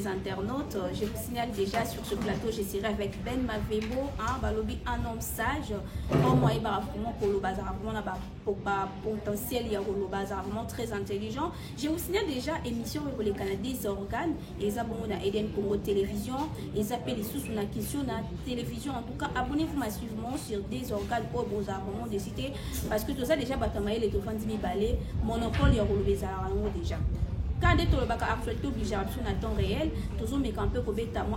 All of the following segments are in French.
les internautes. Je vous signale déjà sur ce plateau, je serai avec Ben Mavembo, Balobi, un homme sage. Pour moi, il va vraiment potentiel, il y a vraiment très intelligent. Je vous signale déjà émission pour les Canadiens des organes. Et ça, bon, on a Eden Congo Télévision. Et ça fait les sous sur la question de la télévision. En tout cas, abonnez-vous massivement sur des organes pour vous vraiment décider. Parce que tout ça, déjà, Batamaï, les téléphones d'Imi Balé, monopole, il y a déjà. Quand on a actualité obligation à temps réel, tout le monde est un peu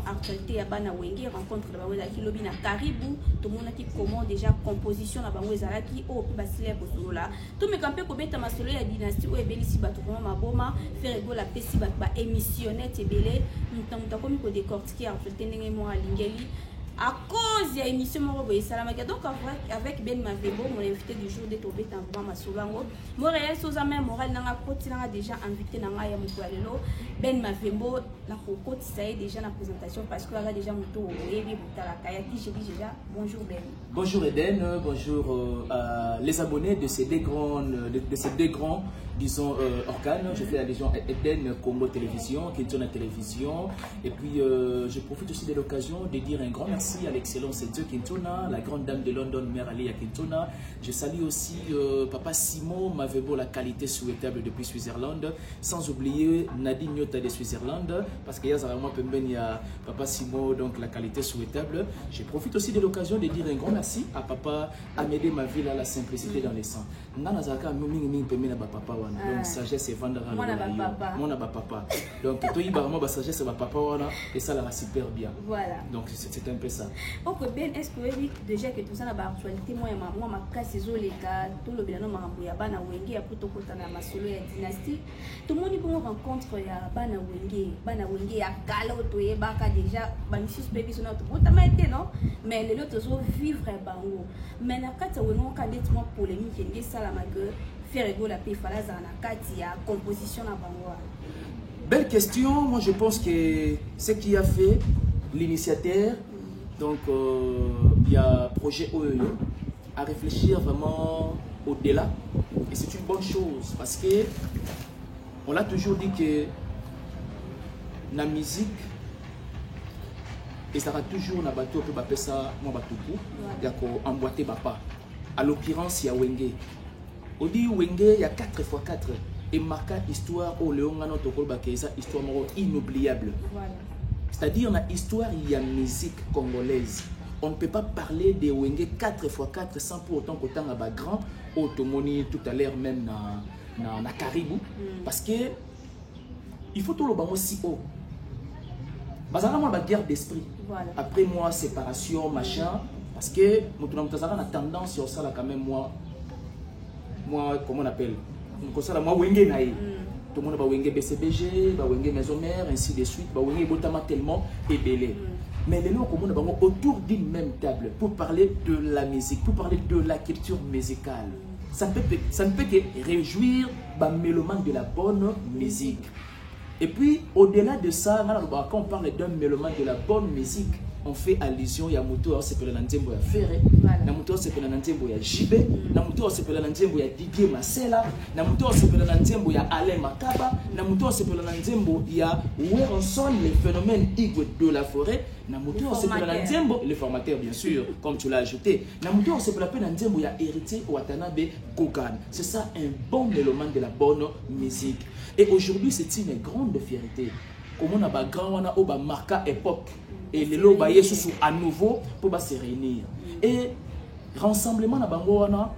actualité à Bana Wenge, rencontre de Baouza qui lobby na Caribou, tout le monde qui commande déjà composition à Baouza qui au Basile pour là. Tout le monde est un peu comme solo la dynastie où est Bélissi Batouron Maboma, faire ego la Pessi Batba émissionnette et belé, nous t'avons comme pour décortiquer actualité n'engagement à Lingeli. À cause de l'émission donc avec Ben Mavembo, mon invité du jour de Tobé Tambouama Solango, Montréal Sozamé, Moral Nanga Koti a déjà invité Nanga Yamukwalelo, Ben Mavembo, la Kokoti, ça y est déjà la présentation parce que là déjà Mouto, Ebi Boutalakaya, qui j'ai dit déjà bonjour Ben. Bonjour Eden, bonjour les abonnés de ces deux grands, disons, organes. Je fais allusion à Eden Congo Télévision, qui est une télévision, et puis je profite aussi de l'occasion de dire un grand merci à l'excellence de Dieu Kintona, la grande dame de London, Mère Alia Kintona. Je salue aussi Papa Simon Mavebo, la qualité souhaitable depuis Switzerland, sans oublier Nadine Nyota de Switzerland, parce qu'il y a Papa Simon, donc la qualité souhaitable. Je profite aussi de l'occasion de dire un grand merci à Papa Amédée Mavila, la simplicité dans les sangs. Nanazaka Muming Pemina Papa Wana, donc sagesse et vendra mon papa. Donc toi il va sagesse et papa Wana, et ça la super bien. Voilà. Donc c'est un peu ça. Ok, Ben, est-ce que vous déjà que tout ça n'a pas actualité, moi ma casse les gars, tout le bien ma bana wenge après tout côté na masolo ya dynastie. Tout le monde peut rencontre ya bana wenge ya kala to e baka déjà banisus baby son autre bon tama été non, mais les autres sont vivre bango. Mais na kata wono kandidatement polémique ngi sala mague faire ego la paix falaza na kati ya composition na bango. Belle question, moi je pense que ce qui a fait l'initiateur, donc il y a projet OEO à réfléchir vraiment au-delà, et c'est une bonne chose parce que on l'a toujours dit que la musique et ça va toujours na bateau peut appeler ça mon bateau il y a qu'on emboîter papa. À l'occurrence il y a Wenge. On dit Wenge il y a 4x4 et marquant histoire au Léon notre histoire inoubliable. Voilà. C'est-à-dire, dans l'histoire, il y a musique congolaise. On ne peut pas parler de Wenge 4x4 sans pour autant qu'on ait un grand automoni tout à l'heure même dans Caribou. Parce que il faut tout le monde aussi haut. Parce que la guerre d'esprit. Voilà. Après moi, séparation, machin. Parce que nous a tendance sur ça là quand même moi comment on appelle moi Wenge naï. Tout le monde va Wenge BCBG, va Wenge Maison Mère, ainsi de suite, va Wenge Botama tellement ébélé. Mais les gens autour d'une même table pour parler de la musique, pour parler de la culture musicale. Ça ne peut que réjouir les mélomanes de la bonne musique. Et puis, au-delà de ça, quand on parle d'un mélomane de la bonne musique, on fait allusion à Mouto, c'est pour l'Antembo à Ferré, Namuto, c'est pour l'Antembo à Jibé, Namuto, c'est pour l'Antembo à Didier Marcella, Namuto, c'est pour l'Antembo à Alain Makaba, Namuto, c'est pour l'Antembo à où on sonne les phénomènes Igwe de la forêt, Namuto, c'est pour l'Antembo, le formateur bien sûr, comme tu l'as ajouté, Namuto, c'est pour la peine Antembo à Héritier Watanabe Kogan. C'est ça un bon mélomane de la bonne musique. Et aujourd'hui, c'est une grande fierté. Comme on a un grand marqué époque. Et les lots à nouveau pour se réunir. Et rassemblement na bangoana,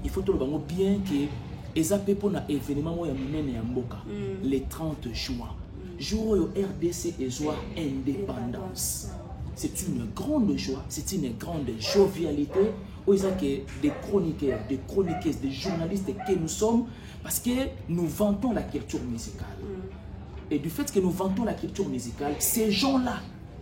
il faut tout le bango bien que ezapé pour un événement le 30 juin. Jour où RDC et joie indépendance. C'est une grande joie, c'est une grande jovialité. Où il y a des chroniqueurs, des chroniqueuses, des journalistes que nous sommes, parce que nous vantons la culture musicale. Et du fait que nous vantons la culture musicale, ces gens-là,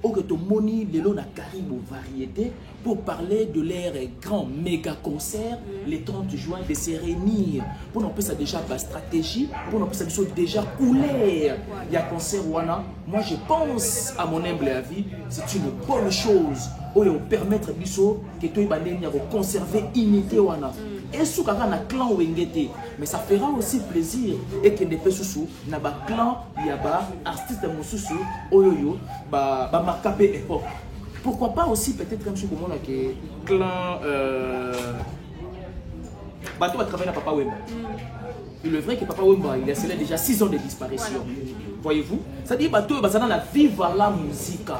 au moni les lots na Caribou variété pour parler de leur grand méga concert le 30 juin de se réunir pour nous ça déjà la stratégie pour nous ça déjà couler il y a concert wana moi je pense à mon humble avis c'est une bonne chose oyo permettre biso que toi bandeni ya conserver unité wana et sous kaka na clan wengete mais ça fera aussi plaisir et que ne peut sous na ba clan ya ba artiste mosusu oyo ba marqué époque. Pourquoi pas aussi peut-être comme si comme on a que clan bateau va travailler na Papa Wemba. Il est vrai que Papa Wemba il a scellé déjà 6 ans de disparition. Voilà. Voyez-vous? Ça dit bateau va la vive la musique.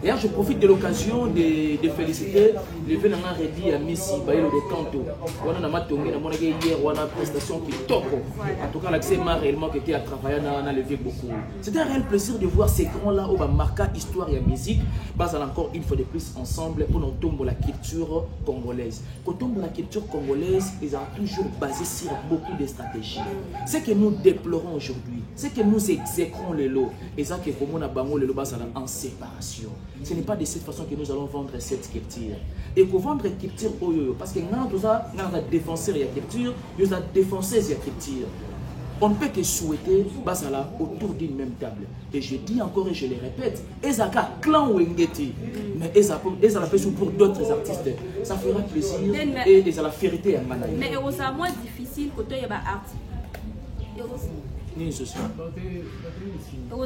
D'ailleurs, je profite de l'occasion de féliciter le vénément Reddy à Messi, Baïlo de Canto. On a matonné, on a hier, on a une prestation qui top. En tout cas, l'accès m'a réellement été à travailler, on a levé beaucoup. C'était un réel plaisir de voir ces grands-là où on marque histoire et musique. Basant encore une fois de plus ensemble pour nous tomber la culture congolaise. Quand on tombe la culture congolaise, ils ont toujours basé sur beaucoup de stratégies. Ce que nous déplorons aujourd'hui, c'est que nous exécrons les lots. Et ça, que comme on a bango les lots en séparation. Ce n'est pas de cette façon que nous allons vendre cette culture. Et pour vendre une culture, parce que nous avons défenseur de la culture, nous avons défenseur de la culture. On ne peut que souhaiter basala autour d'une même table. Et je dis encore et je le répète, Ezaka clan Wengeti, mais Ezala fait pour d'autres artistes. Ça fera plaisir et Ezala fierté à Manaï. Mais c'est moins difficile quand il y a des artistes.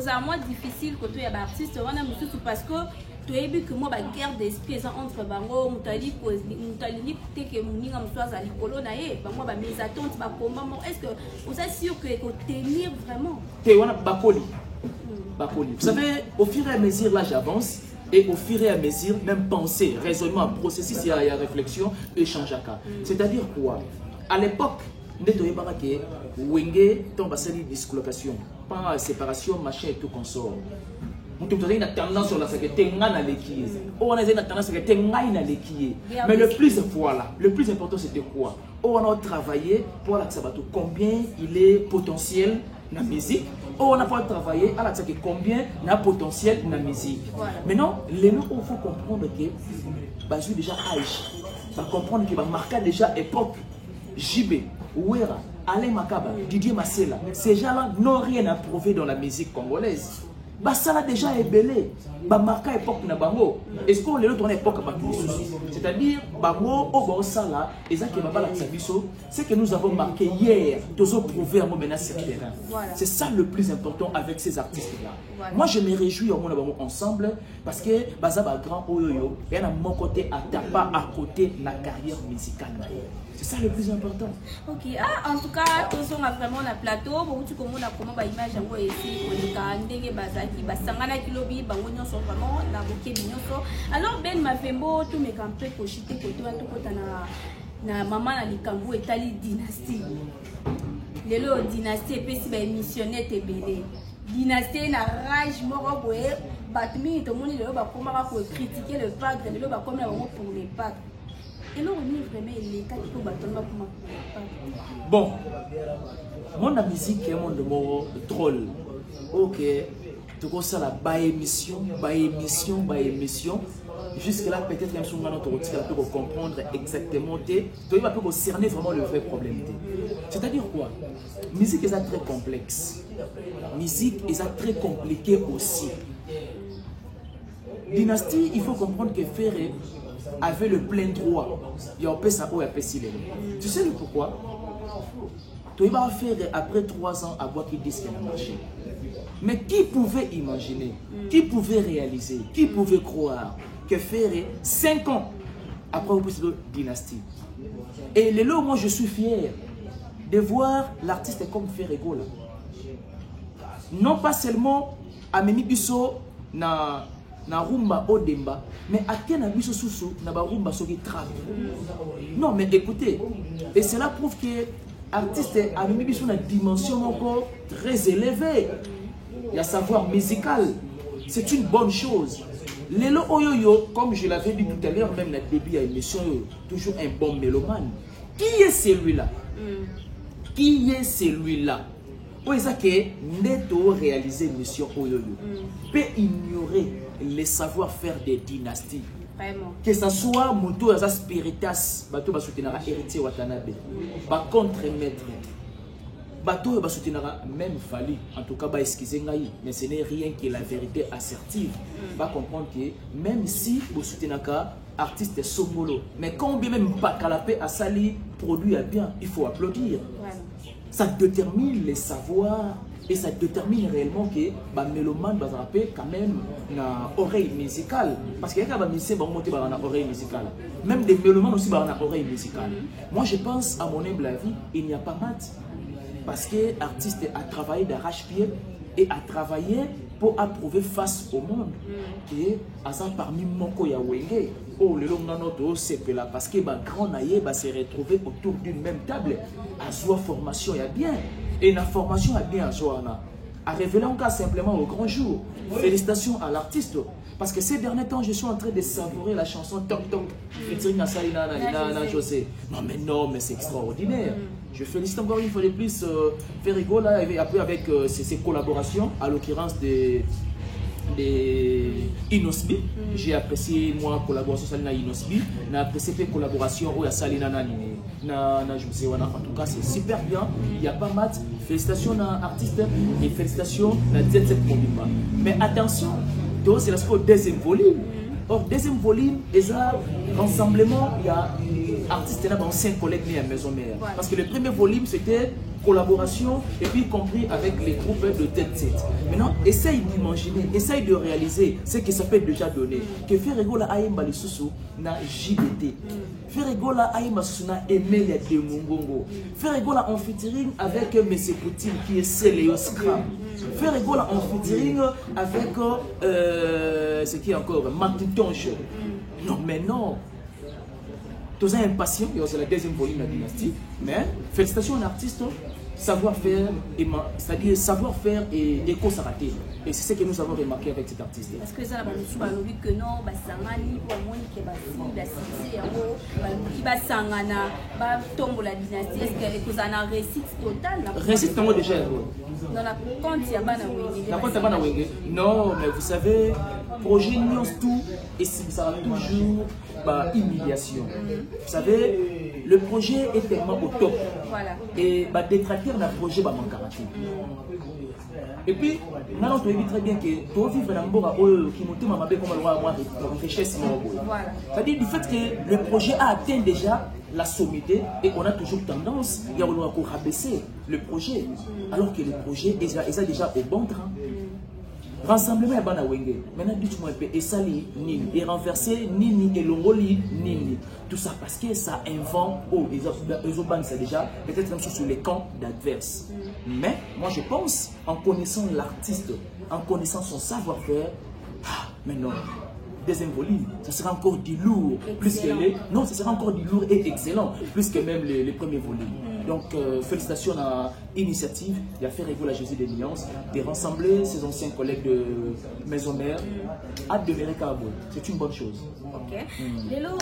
C'est moins difficile quand il y a des artistes parce que tu as vu que moi la guerre d'esprit entre bango mutali que muninga msoza likolo na ye bango ba mes attentes ba combat est-ce que vous êtes sûr que tenir vraiment te wana bakoli bakoli vous savez au fur et à mesure là j'avance et au fur et à mesure même penser raisonnement processus il y a réflexion échange à cas c'est-à-dire quoi à l'époque Neto yebaka ke wenge tomba sali dislocation pas séparation machin et tout consort. Nous avons une tendance sur la sécurité, on a une tendance sur la sécurité. Mais le plus voilà, le plus important c'était quoi? On a travaillé pour la combien il est potentiel dans la musique. On a pas travaillé à la combien il y a potentiel dans la musique. Maintenant, les gens il faut comprendre que bah j'ai déjà âge, bah comprendre que bah marqué déjà époque JB, Ouera, Alain Makaba, Didier Massela. Ces gens-là n'ont rien à prouver dans la musique congolaise. Bah ça l'a déjà ébellé. Bah marqué époque na bango. Est-ce qu'on le tourne époque à c'est-à-dire bango au bon ça là et ça qui va pas la servicio, c'est que nous avons marqué hier, tous ont prouvé un moment sur le terrain. Voilà. C'est ça le plus important avec ces artistes là. Voilà. Moi je me réjouis au monde ensemble parce que baza ba grand oyoyo et à mon côté à pas à côté la carrière musicale. C'est ça le plus important. Ok. Ah, en tout cas, tous on a vraiment la plateau. Bon, tu commences à comment image en quoi ici, on est candé, bazaki, basangana kilobi, bangonyo sont vraiment la bouquet d'ignoso. Alors Ben Mavembo, tout mes campés pour chiter pour toi, tout quand na maman na likambo et tali dynastie. Les lots dynastie et puis si ben missionnaire t'es belé. Dynastie na rage mort boé, batmi tout le monde le ba comment pour critiquer le pacte, le ba comme la pour les pactes. Et là, on est vraiment les cas qui peuvent bon, mon musique est un monde de troll. Ok, tout comme ça, la émission. Jusque là, peut-être même si on peut comprendre exactement, tu peux cerner vraiment le vrai problème. C'est-à-dire quoi? Musique est très complexe. Musique est très compliquée aussi. Dynastie, il faut comprendre que Ferré avait le plein droit. Il y a un peu ça ou un peu si. Tu sais le pourquoi? Tu vas faire après 3 ans à voir qui disent qu'il a marché. Mais qui pouvait imaginer, qui pouvait réaliser, qui pouvait croire que Ferré 5 ans après au plus de dynastie. Et le lot, moi je suis fier de voir l'artiste comme Ferré Gola. Non pas seulement à Memi Bisso na rumba odemba mais à quel abisso sous na ba rumba soki trap. Non mais écoutez, et cela prouve que l'artiste a mis une dimension encore très élevée. Il y a savoir musical, c'est une bonne chose. Lelo Oyoyo, comme je l'avais dit tout à l'heure, même dans le début de l'émission, toujours un bon mélomane. Qui est celui-là? Qui est celui-là? Neto réaliser mission Oyoyo peut ignorer les savoir-faire des dynasties. Vraiment. Que ce soit Moto Aza Spiritas, Bato Basoutenara héritier Watanabe, contre-maître, bateau ba soutenara même Fally en tout cas ba excuser ngai mais ce n'est rien que la vérité assertive va comprendre que même si vous soutenaka artiste songolo mais quand bien même pas calapé à sali produit à bien il faut applaudir ça détermine les savoirs et ça détermine réellement que bah mélomane va rapper quand même na oreille musicale parce qu'il y a des musiciens qui vont monter dans oreille musicale même des mélomanes aussi dans oreille musicale. Moi je pense à mon humble avis il n'y a pas maths parce que l'artiste a travaillé d'arrache-pied et a travaillé pour approuver face au monde et à ça parmi moko ya wenge oh le long notre c'est là parce que bah grand naïe va se retrouver autour d'une même table à soi formation il y a bien et la formation a bien à Joana à révéler un cas simplement au grand jour. Félicitations à l'artiste parce que ces derniers temps je suis en train de savourer la chanson Toc Toc featuring Salina José. Non mais c'est extraordinaire. Je félicite encore une fois de plus Ferrigo là après avec ses collaborations à l'occurrence des Inosbi. J'ai apprécié moi collaboration Salina Inosbi, j'ai apprécié les collaborations où il y a Salina na José. En tout cas c'est super bien. Il n'y a pas mat. Félicitations à l'artiste et félicitations à cette Mobimba. Mais attention, c'est la deuxième volume. Or deuxième volume, et ça, rassemblement, il y a artistes là dans 5 collègues nés à Maison Mère. Parce que le premier volume c'était collaboration et puis compris avec les groupes de tête 7. Maintenant, essaye d'imaginer, essaye de réaliser ce que ça peut déjà donner. Que Ferrigo la aïmba les sous na JBT. Ferrigo la aïmba sous na Emelia de Mungongo. Ferrigo la en featuring avec M. Poutine qui est Céléo Scram. Ferrigo la en featuring avec ce qui est encore Matitonche. Non mais non. Tous impatients, c'est la deuxième volume de la dynastie, mais félicitations à l'artiste, savoir-faire, c'est-à-dire savoir-faire et éco-saraté. Et c'est ce que nous avons remarqué avec cet artiste. Est-ce que ça va nous dire que non, Sangani, pour moi, qui va tomber la dynastie, est-ce que vous avez un récit total? Récit déjà. Dans la compte, il y a pas de non, mais vous savez, projet Nions tout, et ça sera toujours humiliation. Vous savez, le projet est tellement au top. Voilà. Et détracteur d'un projet va manquer. Et puis, nous avons très bien que pour vivre dans le monde qui monte ma comme le richesse. C'est-à-dire du fait que le projet a atteint déjà la sommité et on a toujours tendance à rabaisser le projet. Alors que le projet est déjà au bon train. Rassemblement à Banawenge. Maintenant, dites-moi un peu, et sali, nini, et renverser, nini, et longoli, nini. Tout ça parce que ça invente, les autres c'est déjà, peut-être même sur les camps d'adverses. Mais, moi je pense, en connaissant l'artiste, en connaissant son savoir-faire, maintenant, deuxième volume, ça sera encore du lourd, plus que les... Non, ça sera encore du lourd et excellent, plus que même les premiers volumes. Donc, félicitations à l'initiative, il a fait réguler la Jésus des Nuances, de rassembler ses anciens collègues de Maison Mère, hâte de venir à c'est une bonne chose. Ok. Lelo,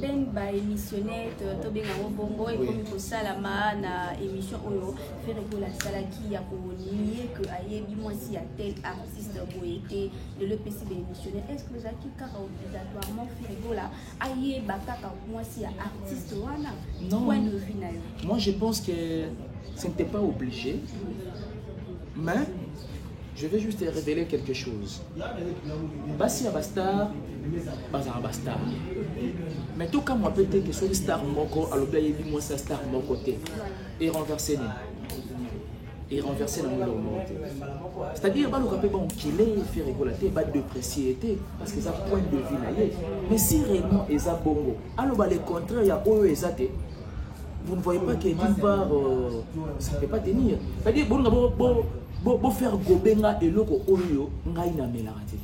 ben ba émissionné, to ben au bongo et comme pour ça la na émission oyo, fait réguler la salaki ya pour nier que aïe moi si y a tel artiste boyété de l'EPC d'émissionner. Est-ce que vous avez kaka obligatoirement fait réguler aïe ba kaka moi si y a artiste wana? Non. Point de vue na yo. Moi je pense que ce n'était pas obligé, mais je vais juste révéler quelque chose. Basi Abastar, Bazar Abastar. Mais tout comme moi peut-être que c'est star moko, alors bien il moi c'est star mon côté et renverser et renverser dans le monde. C'est-à-dire bah le rappel bon qu'il est fait rigoler, pas de préciété parce que ça point de vue là. Mais si réellement ils a bongo, alors bah le contraire il y a eux exacté. Vous ne voyez pas que d'une part, ça ne peut pas tenir. C'est-à-dire, bon faire gobenga et loko oyo ngai na melarate.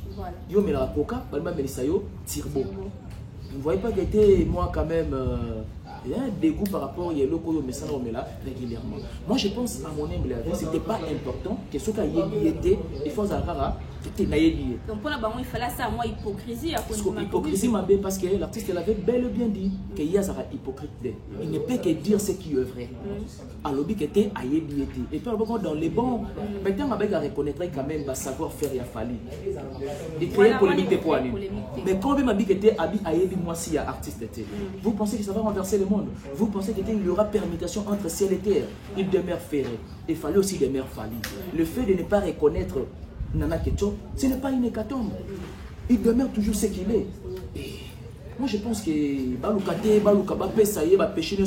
Yo melara coca, balma melisayo tirbo. Vous ne voyez pas que moi quand même il y a un dégoût par rapport à loko yo mesana omela régulièrement. Moi je pense à mon humble avis, c'était pas important que ce qu'il y ait été, il faut rara Donc pour la banque, il fallait ça, moi, hypocrisie. Hypocrisie m'a bien parce que l'artiste elle avait bel et bien dit qu'il y a un hypocrite. Il ne peut que dire ce qui est vrai. Alors il était aïebi et puis dans les bons, maintenant avec à reconnaître quand même va savoir faire il a fallu. Et créer polémique pour aller. Mais quand même dit que était aïebi moi si artiste était. Vous pensez que ça va renverser le monde? Vous pensez qu'il y aura permutation entre ciel et terre? Il demeure ferré. Il fallait aussi demeure fallu. Le fait de ne pas reconnaître Nana Ketcho, ce n'est pas une hécatombe. Il demeure toujours ce qu'il est. Et moi je pense que Balouka ça y est, péché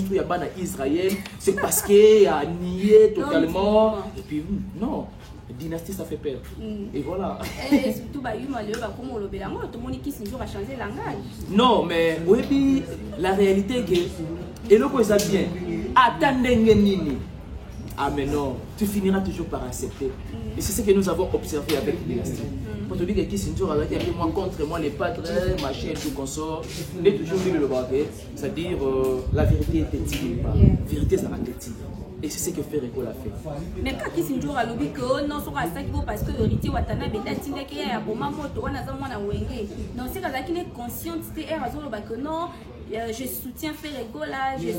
Israël, c'est parce qu'il a nié totalement. Et puis non, dynastie ça fait peur. Et voilà. Et surtout tout le monde qui a changé de langage. Non, mais oui, la réalité est que, et le quoi ça bien, attendez nini. Ah mais non, tu finiras toujours par accepter. Et c'est ce que nous avons observé avec Dynastie. Quand on dit que Kissinjo a dit moi contre moi les padres, machin, tout consort, il est toujours vu le baguette, c'est-à-dire la vérité est tétile, la vérité ça va tétile. Et c'est ce que Ferrego l'a fait. Mais quand Kissinjo a dit que non, c'est parce que héritier Watana Beta Tinde qui est à Bomamoto, on a un wenge. Non, c'est qu'il est conscient que non. Je soutiens Ferrego là, je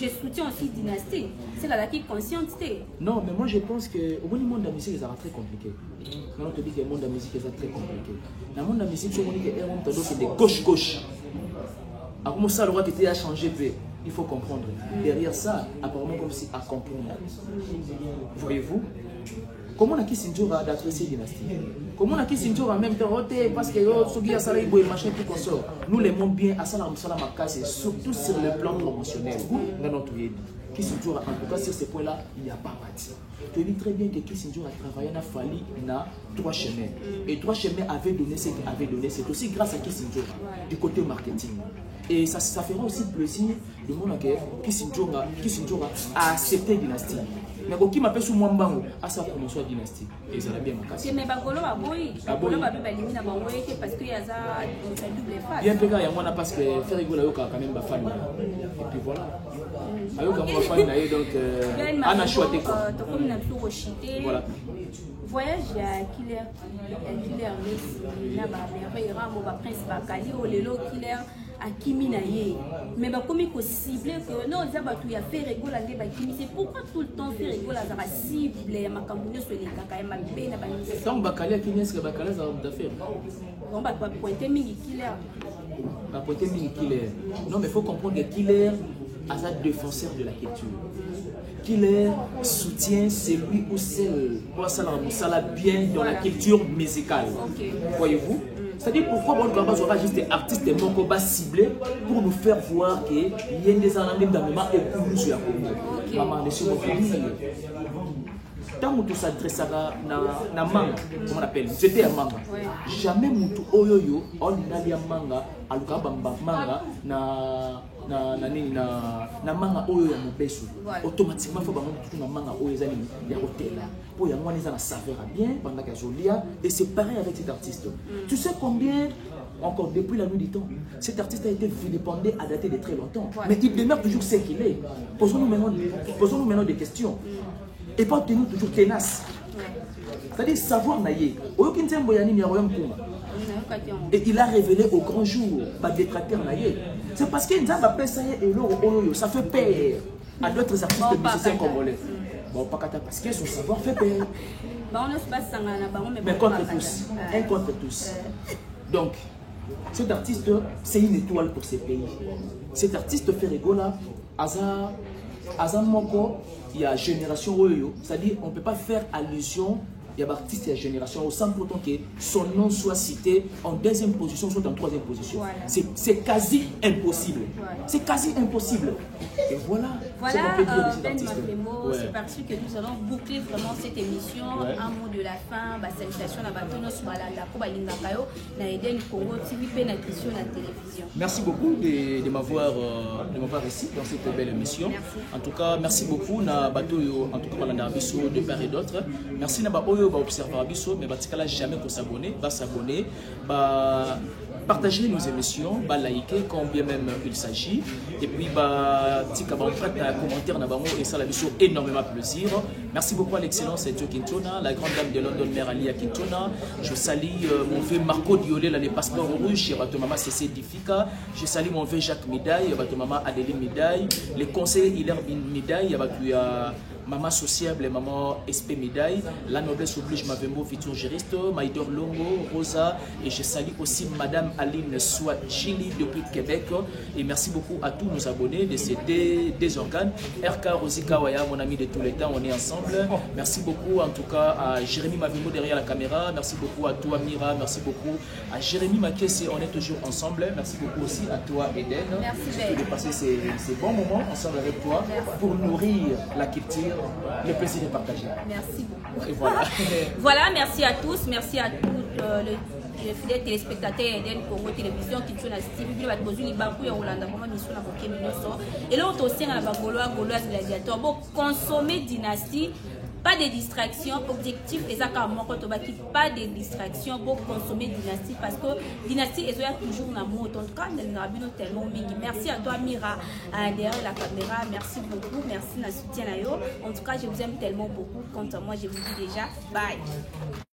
soutiens aussi Dynastie. C'est là qui est consciente. Non, mais moi je pense que au monde de la musique, ça va très compliqué. Quand on te dit que le monde de la musique est très compliqué. Dans le monde de la musique, c'est de gauche-gauche. Alors, ça, le roi qui était à changer, il faut comprendre. Derrière ça, apparemment, comme si à comprendre. Voyez-vous? Comment on a qui s'injure d'apprécier Dynastie? Comment on a qui s'injure en même temps? Parce que nous l'aimons bien à Salam-Salam-Makase, surtout sur le plan promotionnel. Qui s'injure en tout cas sur ce point-là, il n'y a pas parti. Tu dis très bien que qui s'injure a travaillé à Fali dans 3 chemins. Et 3 chemins avaient donné ce qu'ils avaient donné. C'est aussi grâce à qui s'injure du côté marketing. Et ça fera aussi plaisir de mon qui s'injure a accepté Dynastie. Mais qui m'appelle sous moi à sa promotion à Dynastie. Et ça l'a bien marqué. Mais Bagolo a boy. Bagolo a éliminer parce qu'il y a ça double face. Bien peu il y a moi parce que Ferrego a quand même ma famille. Et puis voilà. Alors comme ma famille donc on a choisi quoi. Voilà. Voyage à Killer Messi, na ba merveilleux ba prince Bakali o lelo Killer à Kiminaye. Mais bah comme il faut cibler que non, ça va tout y a fait rigoler les bakimi. C'est pourquoi tout le temps fait rigoler ça va cibler ma campagne sur les caca et ma belle na ba. Tant Bakali à Kimis que Bakali ça va faire. On va pas pointer Mingi Killer. Pas pointer Mingi Killer. Non mais il faut comprendre que Killer a un défenseur de la culture. Killer soutient celui ou celle qui ça bien dans la culture musicale. Voyez-vous? C'est-à-dire pourquoi bon Gaba sera juste artiste et mon combat ciblé pour nous faire voir que il y a des années d'amement et pour nous sur la commune. Maman, laissez-moi dire. Tant que tout s'adresse à na manga, comment on appelle? C'était un manga. Jamais mutu oyoyo on a lié manga, aluka bamba manga na manga oyo ya mobesu. Automatiquement faut bango tout na manga oyo ezali ya hôtel. Pour ya ngwana ezana saveur bien pendant que jolia et c'est pareil avec cet artiste. Tu sais combien encore depuis la nuit du temps, cet artiste a été vilipendé à dater de très longtemps. Mais il demeure toujours ce qu'il est. Posons-nous maintenant des questions. Et pas tenir toujours tenace. C'est-à-dire savoir naïe. Et il a révélé au grand jour, par détracteur naïe. C'est parce qu'il a appelé ça et ça fait peur à d'autres artistes musiciens congolais. Bon, pas parce que son savoir fait peur. Mais contre tous. Un contre tous. Donc, cet artiste, c'est une étoile pour ces pays. Cet artiste Ferrego là, Azamoko, il y a génération Oyo, c'est-à-dire on ne peut pas faire allusion, il y a artiste et la génération sans pourtant que son nom soit cité en 2e position, soit en 3e position. Voilà. C'est quasi impossible. Voilà. C'est quasi impossible. Et voilà. Voilà, Ben Mafemo, c'est parti que nous allons boucler vraiment cette émission. Un mot de la fin, salutation à Batono Subalanda, Kobalingakayo, na Eden Congo, TV, na question la télévision. Merci beaucoup de m'avoir ici dans cette belle émission. Merci. En tout cas, merci beaucoup na Batoyo, en tout cas Balanda Bisso de part et d'autre. Merci na Baoyo, ba observer Bisso, mais Batikala jamais qu'on s'abonner, partager nos émissions, liker quand bien même il s'agit. Et puis, tika on prête un commentaire et ça la mission énormément plaisir. Merci beaucoup à l'excellence Joe Quintona, la grande dame de London, Mère Alia Quintona. Je salue mon vieux Marco Diolé, les passeports rouges, votre maman CC Difika. Je salue mon vieux Jacques Médaille, votre maman Adéline Médaille, les conseillers Hilaire Médaille, votre maman sociable, maman SP Médaille, la noblesse oblige Mavembo, futur juriste, Maïdor Longo, Rosa, et je salue aussi Madame Aline Swachili depuis Québec. Et merci beaucoup à tous nos abonnés de ces des organes. RK Rosika Waya, mon ami de tous les temps, on est ensemble. Merci beaucoup en tout cas à Jérémy Mavembo derrière la caméra. Merci beaucoup à toi Mira, merci beaucoup à Jérémy Makesse, on est toujours ensemble. Merci beaucoup aussi à toi Eden. Merci de passer ces bons moments ensemble avec toi pour nourrir la culture. Le plaisir de partager. Merci beaucoup. Et voilà. Voilà, merci à tous, merci à tous les fidèles téléspectateurs d'Eden Congo Télévision qui sont à Steve, qui va poser les banques et Hollande, comment ils sont à Boké Minoso. Et là, on aussi à la Gaulois, gladiateur. Bon, consommer dynastie. Pas de distraction, objectif et ça pas de distraction pour consommer dynastie parce que dynastie est toujours un mot en tout cas tellement mingi. Merci à toi Mira derrière la caméra, merci beaucoup, merci na soutien en tout cas je vous aime tellement beaucoup, quant à moi je vous dis déjà bye.